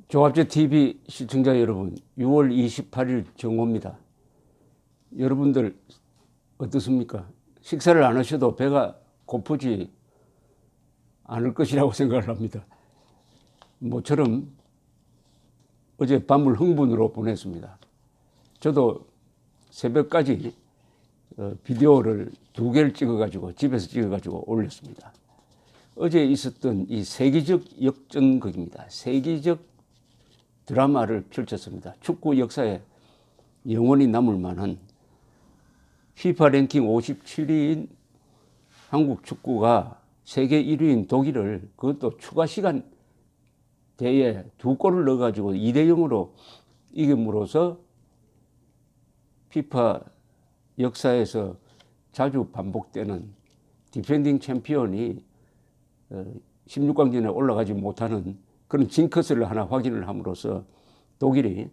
조합제 TV 시청자 여러분, 6월 28일 정오입니다. 여러분들 어떻습니까? 식사를 안 하셔도 배가 고프지 않을 것이라고 생각을 합니다. 모처럼 어제 밤을 흥분으로 보냈습니다. 저도 새벽까지 비디오를 2개를 찍어가지고 집에서 찍어가지고 올렸습니다. 어제 있었던 이 세계적 역전극입니다. 세계적 드라마를 펼쳤습니다. 축구 역사에 영원히 남을 만한 FIFA 랭킹 57위인 한국 축구가 세계 1위인 독일을 그것도 추가 시간 대에 2골을 넣어가지고 2대0으로 이김으로써 FIFA 역사에서 자주 반복되는 디펜딩 챔피언이 16강전에 올라가지 못하는 그런 징크스를 하나 확인을 함으로써 독일이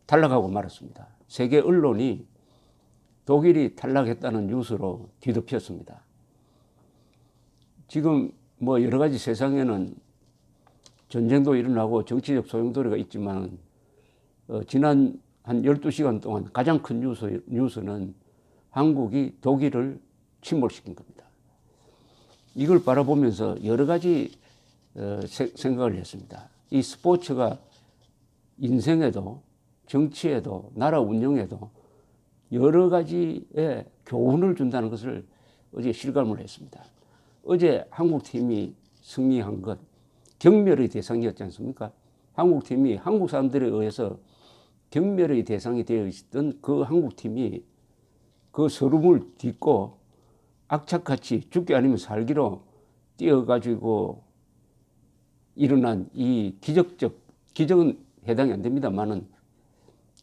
탈락하고 말았습니다. 세계 언론이 독일이 탈락했다는 뉴스로 뒤덮였습니다. 지금 뭐 여러 가지 세상에는 전쟁도 일어나고 정치적 소용돌이가 있지만 지난 한 12시간 동안 가장 큰 뉴스는 한국이 독일을 침몰시킨 겁니다. 이걸 바라보면서 여러 가지 생각을 했습니다. 이 스포츠가 인생에도 정치에도 나라 운영에도 여러 가지의 교훈을 준다는 것을 어제 실감을 했습니다. 어제 한국팀이 승리한 것 경멸의 대상이었지 않습니까? 한국팀이 한국 사람들에 의해서 경멸의 대상이 되어 있었던 그 한국팀이 그 서름을 딛고 악착같이 죽기 아니면 살기로 뛰어가지고 일어난 이 기적은 해당이 안 됩니다만은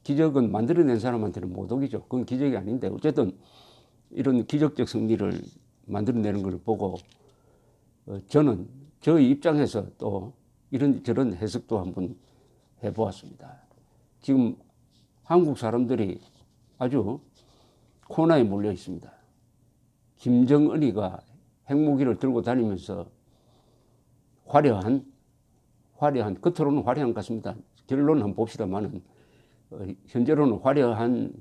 기적은 만들어낸 사람한테는 모독이죠. 그건 기적이 아닌데 어쨌든 이런 기적적 승리를 만들어내는 걸 보고 저는 저의 입장에서 또 이런저런 해석도 한번 해보았습니다. 지금 한국 사람들이 아주 코너에 몰려 있습니다. 김정은이가 핵무기를 들고 다니면서 화려한 겉으로는 화려한 것 같습니다. 결론은 한번 봅시다만은 현재로는 화려한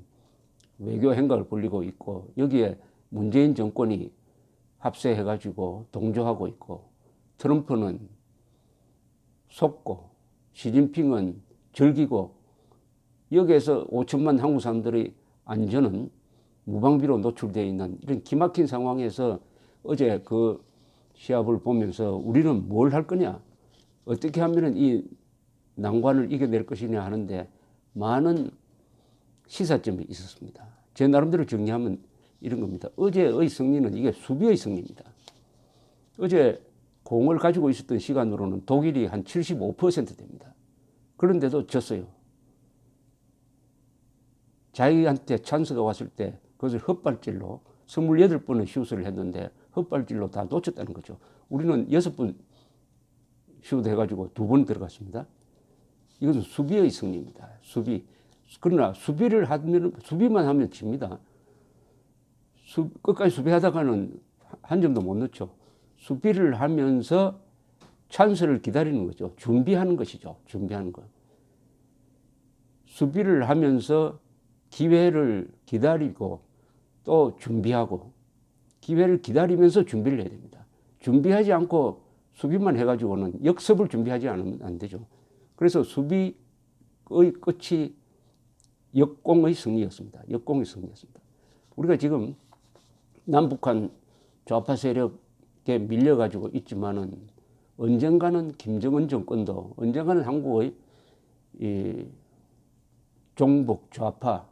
외교 행각을 벌이고 있고 여기에 문재인 정권이 합세해가지고 동조하고 있고 트럼프는 속고 시진핑은 즐기고 여기에서 5천만 한국 사람들의 안전은 무방비로 노출되어 있는 이런 기막힌 상황에서 어제 그 시합을 보면서 우리는 뭘 할 거냐, 어떻게 하면 이 난관을 이겨낼 것이냐 하는데 많은 시사점이 있었습니다. 제 나름대로 정리하면 이런 겁니다. 어제의 승리는 이게 수비의 승리입니다. 어제 공을 가지고 있었던 시간으로는 독일이 한 75% 됩니다. 그런데도 졌어요. 자기한테 찬스가 왔을 때 그것을 헛발질로 28번의 슛을 했는데 헛발질로 다 놓쳤다는 거죠. 우리는 6번 슛 해가지고 2번 들어갔습니다. 이것은 수비의 승리입니다. 수비. 그러나 수비만 하면 집니다. 끝까지 수비하다가는 한 점도 못 넣죠. 수비를 하면서 찬스를 기다리는 거죠. 준비하는 것이죠. 준비하는 것. 수비를 하면서 기회를 기다리고 또 준비하고 기회를 기다리면서 준비를 해야 됩니다. 준비하지 않고 수비만 해가지고는 역습을 준비하지 않으면 안 되죠. 그래서 수비의 끝이 역공의 승리였습니다. 역공의 승리였습니다. 우리가 지금 남북한 좌파 세력에 밀려가지고 있지만은 언젠가는 김정은 정권도 언젠가는 한국의 이 종북 좌파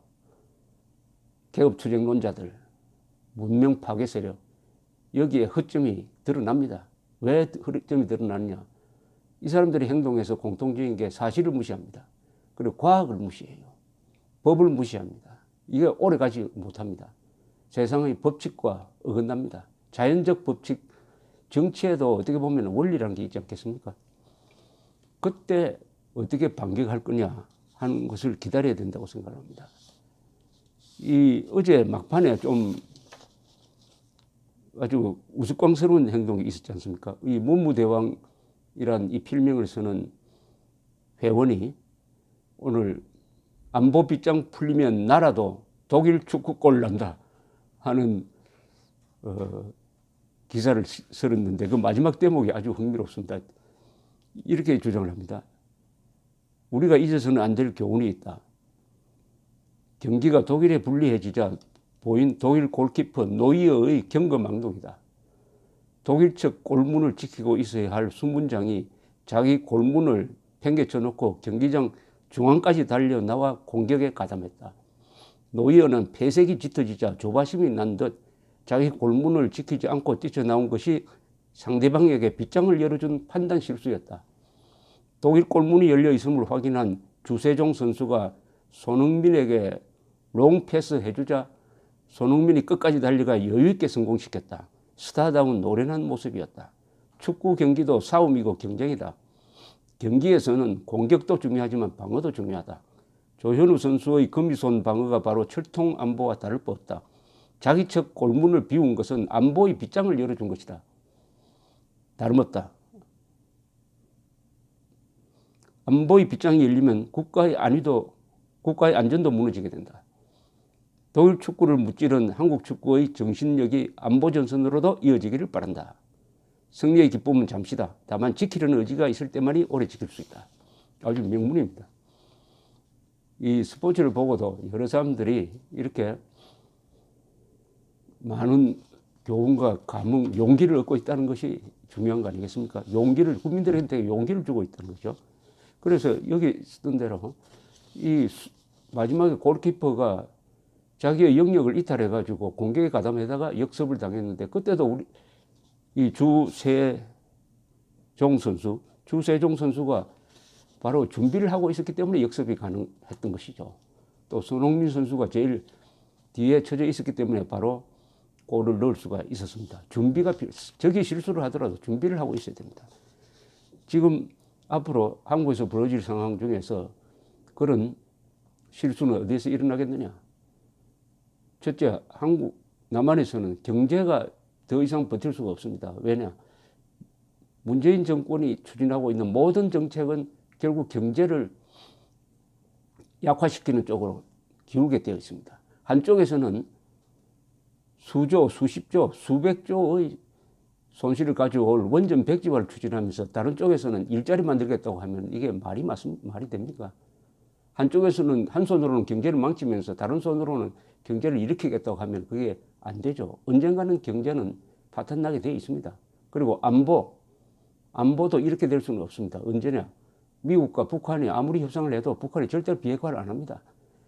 개업투쟁론자들 문명 파괴 세력 여기에 허점이 드러납니다. 왜 허점이 드러나느냐? 이 사람들의 행동에서 공통적인 게 사실을 무시합니다. 그리고 과학을 무시해요. 법을 무시합니다. 이게 오래가지 못합니다. 세상의 법칙과 어긋납니다. 자연적 법칙, 정치에도 어떻게 보면 원리라는 게 있지 않겠습니까? 그때 어떻게 반격할 거냐 하는 것을 기다려야 된다고 생각합니다. 이 어제 막판에 좀 아주 우스꽝스러운 행동이 있었지 않습니까? 이 문무대왕이란 이 필명을 쓰는 회원이 오늘 안보 빗장 풀리면 나라도 독일 축구골 난다 하는 기사를 썼는데 그 마지막 대목이 아주 흥미롭습니다. 이렇게 주장을 합니다. 우리가 잊어서는 안 될 교훈이 있다. 경기가 독일에 불리해지자 보인 독일 골키퍼 노이어의 경거망동이다. 독일 측 골문을 지키고 있어야 할 수문장이 자기 골문을 팽개쳐 놓고 경기장 중앙까지 달려 나와 공격에 가담했다. 노이어는 폐색이 짙어지자 조바심이 난 듯 자기 골문을 지키지 않고 뛰쳐나온 것이 상대방에게 빗장을 열어준 판단 실수였다. 독일 골문이 열려 있음을 확인한 주세종 선수가 손흥민에게 롱 패스 해주자 손흥민이 끝까지 달려가 여유있게 성공시켰다. 스타다운 노련한 모습이었다. 축구 경기도 싸움이고 경쟁이다. 경기에서는 공격도 중요하지만 방어도 중요하다. 조현우 선수의 금이손 방어가 바로 철통 안보와 다를 바 없다. 자기 측 골문을 비운 것은 안보의 빗장을 열어준 것이다. 다름없다. 안보의 빗장이 열리면 국가의 안전도 무너지게 된다. 독일 축구를 무찌른 한국 축구의 정신력이 안보 전선으로도 이어지기를 바란다. 승리의 기쁨은 잠시다. 다만 지키려는 의지가 있을 때만이 오래 지킬 수 있다. 아주 명문입니다. 이 스포츠를 보고도 여러 사람들이 이렇게 많은 교훈과 감흥, 용기를 얻고 있다는 것이 중요한 거 아니겠습니까? 국민들한테 용기를 주고 있다는 거죠. 그래서 여기 쓰던 대로 이 마지막에 골키퍼가 자기의 영역을 이탈해가지고 공격에 가담하다가 역습을 당했는데 그때도 우리 이 주세종 선수가 바로 준비를 하고 있었기 때문에 역습이 가능했던 것이죠. 또 손흥민 선수가 제일 뒤에 쳐져 있었기 때문에 바로 골을 넣을 수가 있었습니다. 적이 실수를 하더라도 준비를 하고 있어야 됩니다. 지금 앞으로 한국에서 벌어질 상황 중에서 그런 실수는 어디에서 일어나겠느냐? 첫째, 남한에서는 경제가 더 이상 버틸 수가 없습니다. 왜냐? 문재인 정권이 추진하고 있는 모든 정책은 결국 경제를 약화시키는 쪽으로 기울게 되어 있습니다. 한쪽에서는 수조, 수십조, 수백조의 손실을 가져올 원전 백지화를 추진하면서 다른 쪽에서는 일자리 만들겠다고 하면 이게 말이 됩니까? 한쪽에서는 한 손으로는 경제를 망치면서 다른 손으로는 경제를 일으키겠다고 하면 그게 안 되죠. 언젠가는 경제는 파탄나게 되어 있습니다. 그리고 안보도 이렇게 될 수는 없습니다. 언제냐? 미국과 북한이 아무리 협상을 해도 북한이 절대로 비핵화를 안 합니다.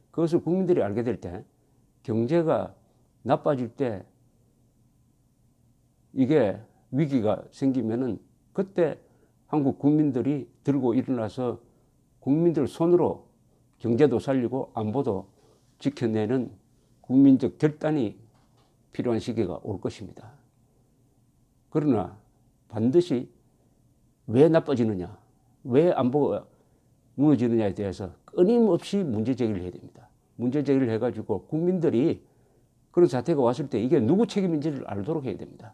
그것을 국민들이 알게 될 때 경제가 나빠질 때 이게 위기가 생기면은 그때 한국 국민들이 들고 일어나서 국민들 손으로 경제도 살리고 안보도 지켜내는 국민적 결단이 필요한 시기가 올 것입니다. 그러나 반드시 왜 나빠지느냐, 왜 안보가 무너지느냐에 대해서 끊임없이 문제 제기를 해야 됩니다. 문제 제기를 해가지고 국민들이 그런 사태가 왔을 때 이게 누구 책임인지를 알도록 해야 됩니다.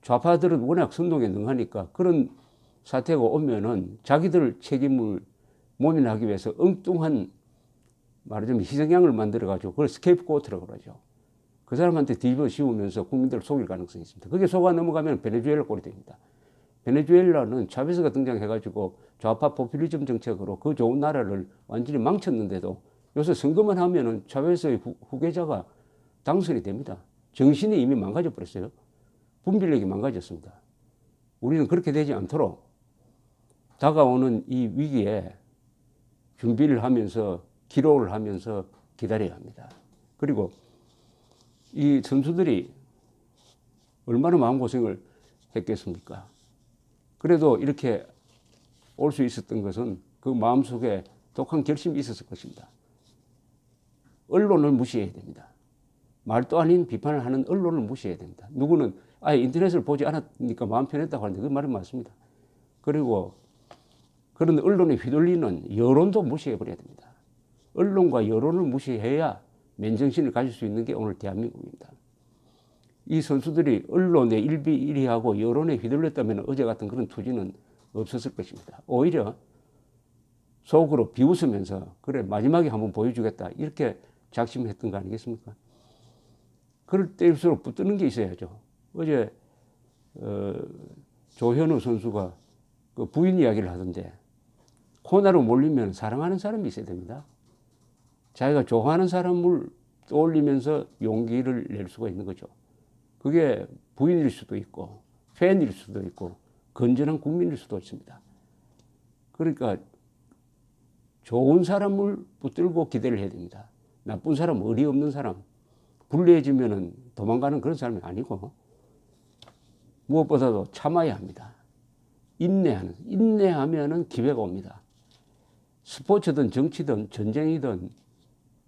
좌파들은 워낙 선동에 능하니까 그런 사태가 오면은 자기들 책임을 모면하기 위해서 엉뚱한 말하자면 희생양을 만들어가지고 그걸 스케이프고트라고 그러죠. 그 사람한테 뒤집어 씌우면서 국민들을 속일 가능성이 있습니다. 그게 속아 넘어가면 베네수엘라 꼴이 됩니다. 베네수엘라는 차베스가 등장해가지고 좌파 포퓰리즘 정책으로 그 좋은 나라를 완전히 망쳤는데도 요새 선거만 하면은 차베스의 후계자가 당선이 됩니다. 정신이 이미 망가져 버렸어요. 분별력이 망가졌습니다. 우리는 그렇게 되지 않도록 다가오는 이 위기에 준비를 하면서 기록을 하면서 기다려야 합니다. 그리고 이 선수들이 얼마나 마음고생을 했겠습니까? 그래도 이렇게 올 수 있었던 것은 그 마음속에 독한 결심이 있었을 것입니다. 언론을 무시해야 됩니다. 말도 아닌 비판을 하는 언론을 무시해야 됩니다. 누구는 아예 인터넷을 보지 않았으니까 마음 편했다고 하는데 그 말은 맞습니다. 그리고 그런 언론에 휘둘리는 여론도 무시해버려야 됩니다. 언론과 여론을 무시해야 맨정신을 가질 수 있는 게 오늘 대한민국입니다. 이 선수들이 언론에 일비일비하고 여론에 휘둘렸다면 어제 같은 그런 투지는 없었을 것입니다. 오히려 속으로 비웃으면서 그래 마지막에 한번 보여주겠다 이렇게 작심했던 거 아니겠습니까? 그럴 때일수록 붙드는 게 있어야죠. 어제 조현우 선수가 그 부인 이야기를 하던데 코너로 몰리면 사랑하는 사람이 있어야 됩니다. 자기가 좋아하는 사람을 떠올리면서 용기를 낼 수가 있는 거죠. 그게 부인일 수도 있고 팬일 수도 있고 건전한 국민일 수도 있습니다. 그러니까 좋은 사람을 붙들고 기대를 해야 됩니다. 나쁜 사람, 의리 없는 사람, 불리해지면 도망가는 그런 사람이 아니고 무엇보다도 참아야 합니다. 인내하면 기회가 옵니다. 스포츠든 정치든 전쟁이든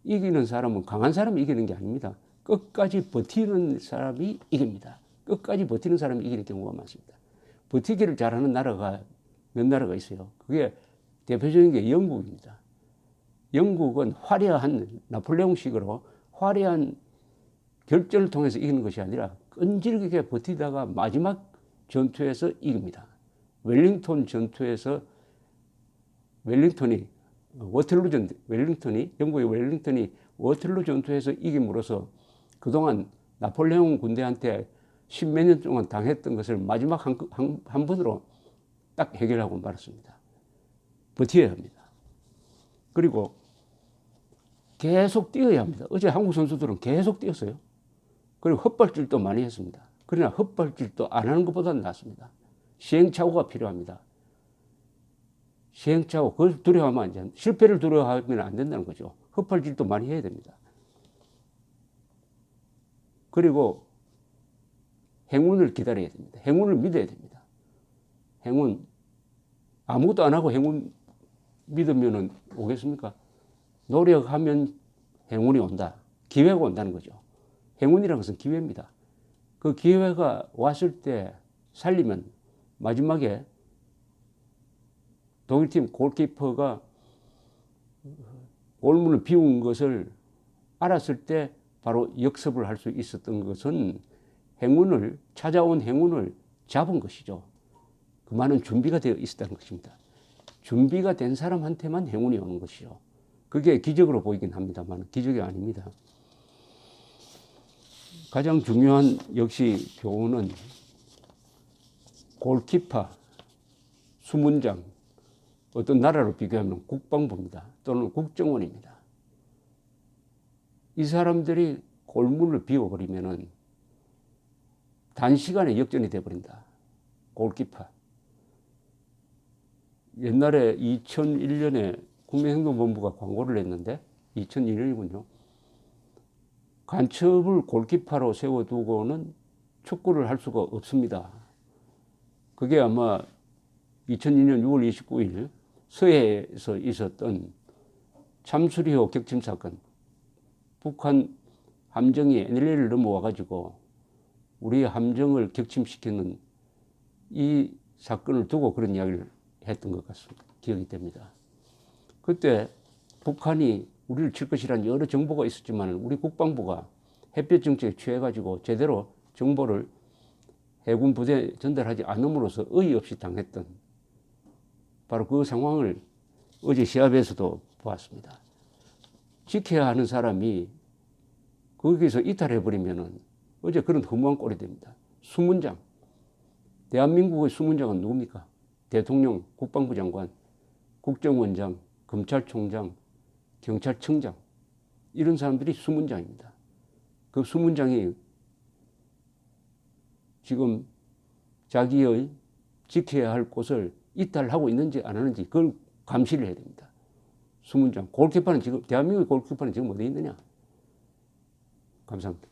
이기는 사람은 강한 사람이 이기는 게 아닙니다. 끝까지 버티는 사람이 이깁니다. 끝까지 버티는 사람이 이기는 경우가 많습니다. 버티기를 잘하는 나라가 몇 나라가 있어요. 그게 대표적인 게 영국입니다. 영국은 화려한 나폴레옹식으로 화려한 결전을 통해서 이기는 것이 아니라 끈질기게 버티다가 마지막 전투에서 이깁니다. 웰링턴 전투에서 영국의 웰링턴이 워털루 전투에서 이김으로써 그동안 나폴레옹 군대한테 십몇 년 동안 당했던 것을 마지막 한 번으로 딱 해결하고 말았습니다. 버텨야 합니다. 그리고 계속 뛰어야 합니다. 어제 한국 선수들은 계속 뛰었어요. 그리고 헛발질도 많이 했습니다. 그러나 헛발질도 안 하는 것보다는 낫습니다. 시행착오가 필요합니다. 시행착오, 그걸 두려워하면 안 돼요. 실패를 두려워하면 안 된다는 거죠. 헛발질도 많이 해야 됩니다. 그리고 행운을 기다려야 됩니다. 행운을 믿어야 됩니다. 행운, 아무것도 안 하고 행운 믿으면 오겠습니까? 노력하면 행운이 온다. 기회가 온다는 거죠. 행운이라는 것은 기회입니다. 그 기회가 왔을 때 살리면 마지막에 독일팀 골키퍼가 골문을 비운 것을 알았을 때 바로 역습을 할 수 있었던 것은 찾아온 행운을 잡은 것이죠. 그 많은 준비가 되어 있었다는 것입니다. 준비가 된 사람한테만 행운이 오는 것이죠. 그게 기적으로 보이긴 합니다만 기적이 아닙니다. 가장 중요한 역시 교훈은 골키퍼, 수문장, 어떤 나라로 비교하면 국방부입니다. 또는 국정원입니다. 이 사람들이 골문을 비워버리면 단시간에 역전이 되어버린다. 골키퍼. 옛날에 2001년에 국민행동본부가 광고를 냈는데 2002년이군요. 간첩을 골키퍼로 세워두고는 축구를 할 수가 없습니다. 그게 아마 2002년 6월 29일 서해에서 있었던 참수리호 격침 사건. 북한 함정이 NLL을 넘어와가지고 우리 함정을 격침시키는 이 사건을 두고 그런 이야기를 했던 것 같습니다. 기억이 됩니다. 그때 북한이 우리를 칠 것이라는 여러 정보가 있었지만 우리 국방부가 햇볕 정책에 취해가지고 제대로 정보를 해군 부대에 전달하지 않음으로써 어이없이 당했던 바로 그 상황을 어제 시합에서도 보았습니다. 지켜야 하는 사람이 거기서 이탈해버리면 어제 그런 허무한 꼴이 됩니다. 수문장. 대한민국의 수문장은 누굽니까? 대통령, 국방부 장관, 국정원장, 검찰총장, 경찰청장. 이런 사람들이 수문장입니다. 그 수문장이 지금 자기의 지켜야 할 곳을 이탈하고 있는지 안 하는지 그걸 감시를 해야 됩니다. 수문장. 골키퍼는 지금, 대한민국의 골키퍼는 지금 어디 있느냐? 감사합니다.